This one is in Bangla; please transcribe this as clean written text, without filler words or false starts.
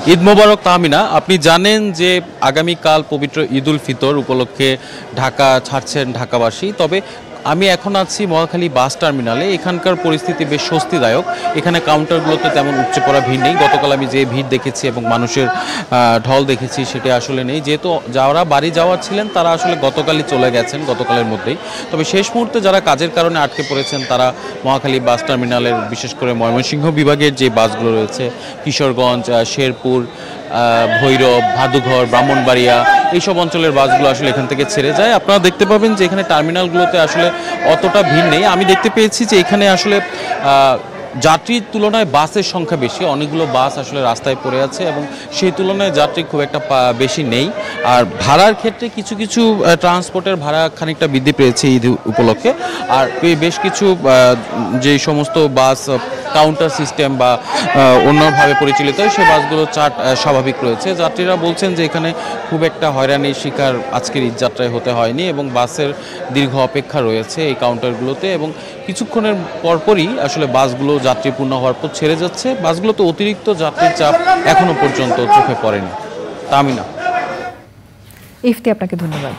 ঈদ মোবারক তাহমিনা। আপনি জানেন যে আগামীকাল পবিত্র ঈদ উল ফিতর উপলক্ষে ঢাকা ছাড়ছেন ঢাকাবাসী। তবে আমি এখন আছি মহাখালী বাস টার্মিনালে। এখানকার পরিস্থিতি বেশ স্বস্তিদায়ক। এখানে কাউন্টারগুলোতে তেমন উপচে পড়া ভিড় নেই। গতকাল আমি যে ভিড় দেখেছি এবং মানুষের ঢল দেখেছি সেটা আসলে নেই। যেহেতু যারা বাড়ি যাওয়ার ছিলেন তারা আসলে গতকালই চলে গেছেন, গতকালের মধ্যেই। তবে শেষ মুহূর্তে যারা কাজের কারণে আটকে পড়েছেন তারা মহাখালী বাস টার্মিনালের, বিশেষ করে ময়মনসিংহ বিভাগের যে বাসগুলো রয়েছে, কিশোরগঞ্জ, শেরপুর, ভৈরব, ভাদুঘর, ব্রাহ্মণবাড়িয়া, এইসব অঞ্চলের বাসগুলো আসলে এখান থেকে ছেড়ে যায়। আপনারা দেখতে পাবেন যে এখানে টার্মিনালগুলোতে আসলে অতটা ভিড় নেই। আমি দেখতে পেয়েছি যে এখানে আসলে যাত্রীর তুলনায় বাসের সংখ্যা বেশি। অনেকগুলো বাস আসলে রাস্তায় পড়ে আছে এবং সেই তুলনায় যাত্রী খুব একটা বেশি নেই। আর ভাড়ার ক্ষেত্রে কিছু কিছু ট্রান্সপোর্টের ভাড়া খানিকটা বৃদ্ধি পেয়েছে ঈদ উপলক্ষে। আর বেশ কিছু যে সমস্ত বাস কাউন্টার সিস্টেম বা অন্যভাবে পরিচালিত হয় সেই বাসগুলো চার্ট স্বাভাবিক রয়েছে। যাত্রীরা বলছেন যে এখানে খুব একটা হয়রানির শিকার আজকের ঈদ যাত্রায় হতে হয়নি এবং বাসের দীর্ঘ অপেক্ষা রয়েছে এই কাউন্টারগুলোতে এবং কিছুক্ষণের পরপরই আসলে বাসগুলো যাত্রীপূর্ণ হওয়ার পর ছেড়ে যাচ্ছে। বাসগুলোতে অতিরিক্ত যাত্রীর চাপ এখনো পর্যন্ত চোখে পড়েনি। তামিনা। ইফতি, আপনাকে ধন্যবাদ।